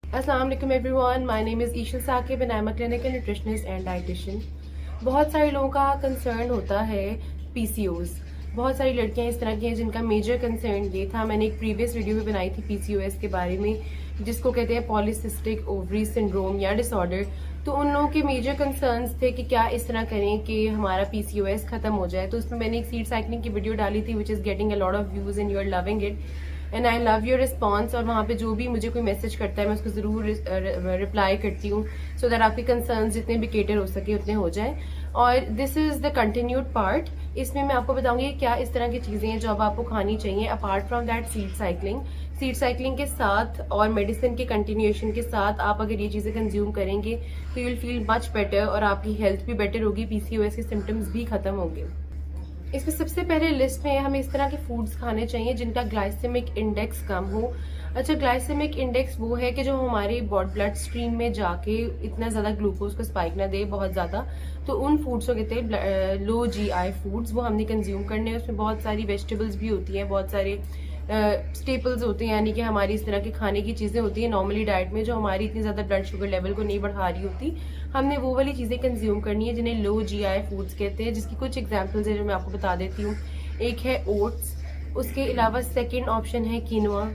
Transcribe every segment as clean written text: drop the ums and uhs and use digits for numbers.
अस्सलाम वालेकुम everyone, my name is Isha Saqib and I am a clinical nutritionist and dietitian. बहुत सारे लोगों का कंसर्न होता है पीसीओएस। बहुत सारी लड़कियां इस तरह की हैं जिनका मेजर कंसर्न ये था। मैंने एक प्रीवियस वीडियो भी बनाई थी पीसीओएस के बारे में, जिसको कहते हैं पॉलीसिस्टिक ओवरी सिंड्रोम या डिसऑर्डर। तो उन लोगों के मेजर कंसर्न्स थे कि क्या इस तरह करें कि हमारा पीसीओएस खत्म हो जाए। तो उसमें मैंने एक सीड साइक्लिंग की वीडियो डाली थी which is getting a lot of views and you are loving it and I love your response. और वहाँ पे जो भी मुझे कोई मैसेज करता है मैं उसको जरूर रिप्लाई करती हूँ सो दैट आपके कंसर्न्स जितने भी केटर हो सके उतने हो जाए। और this is the continued part. इसमें मैं आपको बताऊंगी क्या इस तरह की चीजें हैं जो अब आपको खानी चाहिए apart from that seed cycling. Seed cycling के साथ और मेडिसिन के कंटिन्यूएशन के साथ आप अगर ये चीजें कंज्यूम करेंगे तो you will feel much better और आपकी हेल्थ भी बेटर होगी, पीसीओएस के सिम्टम्स भी खत्म होंगे। इसमें सबसे पहले लिस्ट में हमें इस तरह के फूड्स खाने चाहिए जिनका ग्लाइसेमिक इंडेक्स कम हो। अच्छा, ग्लाइसेमिक इंडेक्स वो है कि जो हमारे ब्लड स्ट्रीम में जाके इतना ज्यादा ग्लूकोज को स्पाइक ना दे बहुत ज्यादा। तो उन फूड्स को कहते हैं लो जीआई फूड्स, वो हमने कंज्यूम करने हैं। उसमें बहुत सारी वेजिटेबल्स भी होती हैं, बहुत सारे स्टेपल्स होते हैं, यानी कि हमारी इस तरह के खाने की चीजें होती हैं नॉर्मली डाइट में जो हमारी इतनी ज्यादा ब्लड शुगर लेवल को नहीं बढ़ा रही होती। हमने वो वाली चीजें कंज्यूम करनी है जिन्हें लो जीआई फूड्स कहते हैं, जिसकी कुछ एग्जांपल्स है जो मैं आपको बता देती हूँ। एक है ओट्स, उसके अलावा सेकेंड ऑप्शन है कीनोआ,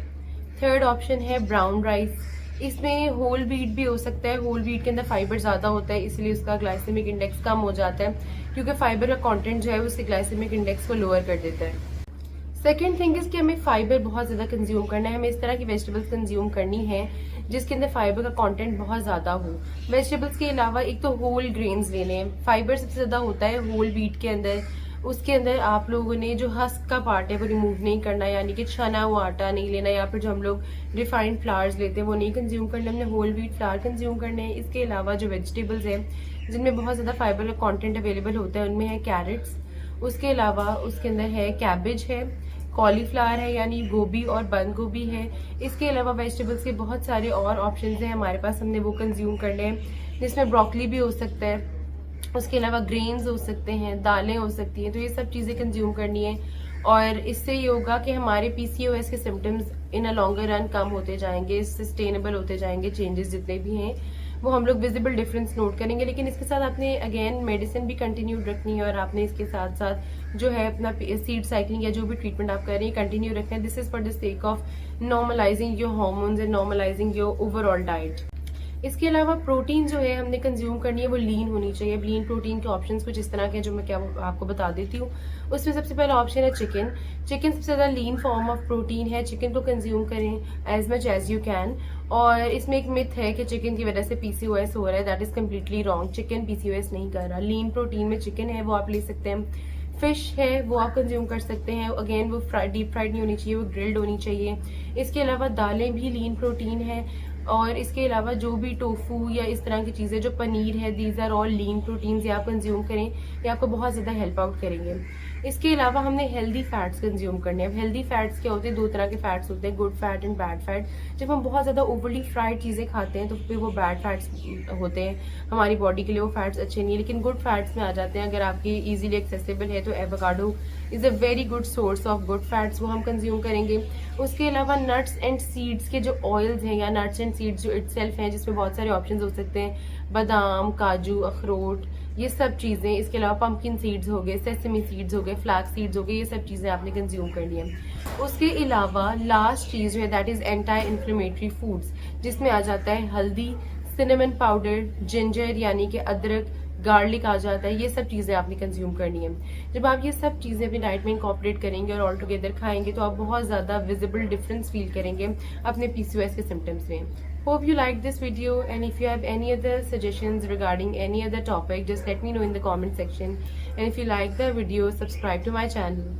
थर्ड ऑप्शन है ब्राउन राइस। इसमें होल व्हीट भी हो सकता है। होल व्हीट के अंदर फाइबर ज्यादा होता है इसलिए उसका ग्लाइसेमिक इंडेक्स कम हो जाता है, क्योंकि फाइबर का कंटेंट जो है उससे ग्लाइसेमिक इंडेक्स को लोअर कर देता है। सेकेंड थिंग इज कि हमें फाइबर बहुत ज्यादा कंज्यूम करना है। हमें इस तरह की वेजिटेबल्स कंज्यूम करनी है जिसके अंदर फाइबर का कंटेंट बहुत ज्यादा हो। वेजिटेबल्स के अलावा एक तो होल ग्रेन्स लेने हैं। फाइबर सबसे ज्यादा होता है होल व्हीट के अंदर। उसके अंदर आप लोगों ने जो हस्क का पार्ट है वो रिमूव नहीं करना, यानी कि छना हुआ आटा नहीं लेना, या फिर जो हम लोग रिफाइंड फ्लावर्स लेते हैं वो नहीं कंज्यूम करना। हमने होल व्हीट फ्लावर कंज्यूम करने हैं। इसके अलावा जो वेजिटेबल्स हैं जिनमें बहुत ज्यादा फाइबर का कॉन्टेंट अवेलेबल होता है उनमें है कैरेट्स, उसके अलावा उसके अंदर है कैबेज है, कॉलीफ्लावर है यानी गोभी और बंद गोभी है। इसके अलावा वेजिटेबल्स के बहुत सारे और ऑप्शंस हैं हमारे पास, हमने वो कंज्यूम करने हैं, जिसमें ब्रोकली भी हो सकता है। उसके अलावा ग्रेन्स हो सकते हैं, दालें हो सकती हैं। तो ये सब चीजें कंज्यूम करनी है और इससे ये होगा कि हमारे पीसीओएस के symptoms in a longer run कम होते जाएंगे, सस्टेनेबल होते जाएंगे। चेंजेस जितने भी हैं वो हम लोग विजिबल डिफरेंस नोट करेंगे। लेकिन इसके साथ आपने अगेन मेडिसिन भी कंटिन्यू रखनी है और आपने इसके साथ साथ जो है अपना सीड साइक्लिंग या जो भी ट्रीटमेंट आप कर रहे हैं कंटिन्यू रखना है। This is for the sake of normalising your hormones and normalising your overall diet. इसके अलावा प्रोटीन जो है हमने कंज्यूम करनी है वो लीन होनी चाहिए। लीन प्रोटीन के ऑप्शंस कुछ इस तरह के हैं जो मैं क्या आपको बता देती हूँ। उसमें सबसे पहला ऑप्शन है चिकन। चिकन सबसे ज्यादा लीन फॉर्म ऑफ प्रोटीन है। चिकन को कंज्यूम करें as much as you can. और इसमें एक मिथ है कि चिकन की वजह से पीसीओएस हो रहा है, that is completely wrong. Chicken PCOS नहीं कर रहा। लीन प्रोटीन में चिकन है वो आप ले सकते हैं। फिश है वो आप कंज्यूम कर सकते हैं। अगेन वो डीप फ्राइड नहीं होनी चाहिए, वो ग्रिल्ड होनी चाहिए। इसके अलावा दालें भी लीन प्रोटीन है। और इसके अलावा जो भी टोफू या इस तरह की चीजें जो पनीर है, these are all lean proteins, ये आप कंज्यूम करें, ये आपको बहुत ज्यादा हेल्प आउट करेंगे। इसके अलावा हमने हेल्दी फैट्स कंज्यूम करने हैं। अब हेल्दी फैट्स क्या होते हैं? दो तरह के फैट्स होते हैं, good fat and bad fat. जब हम बहुत ज्यादा ओवरली फ्राइड चीजें खाते हैं तो फिर वो बैड फैट्स होते हैं, हमारी बॉडी के लिए वो फैट्स अच्छे नहीं है। लेकिन गुड फैट्स में आ जाते हैं। अगर आपकी इजीली एक्सेसिबल है तो avocado is a very good source of good fats, वो हम कंज्यूम करेंगे। उसके अलावा नट्स एंड सीड्स के जो ऑयल्स हैं या नट्स एंड सीड्स जो इटसेल्फ हैं, जिसमें बहुत सारे ऑप्शंस हो सकते हैं, बादाम, काजू, अखरोट, ये सब चीजें। इसके अलावा पंपकिन सीड्स हो गए, सेसमी सीड्स हो गए, फ्लैक्स सीड्स हो गए, ये सब चीजें आपने कंज्यूम करनी है। उसके अलावा लास्ट चीज है that is anti inflammatory foods, जिसमें आ जाता है हल्दी, सिनेमन पाउडर, जिंजर यानी कि अदरक, गार्लिक आ जाता है। ये सब चीजें आपने कंज्यूम करनी है। जब आप ये सब चीजें अपनी डाइट में इंकॉर्पोरेट करेंगे और ऑल टुगेदर खाएंगे तो आप बहुत ज्यादा विजिबल डिफरेंस फील करेंगे अपने पीसीओएस के सिम्टम्स में। Hope you liked this video, and if you have any other suggestions regarding any other topic, just let me know in the comment section. And if you like the video, subscribe to my channel.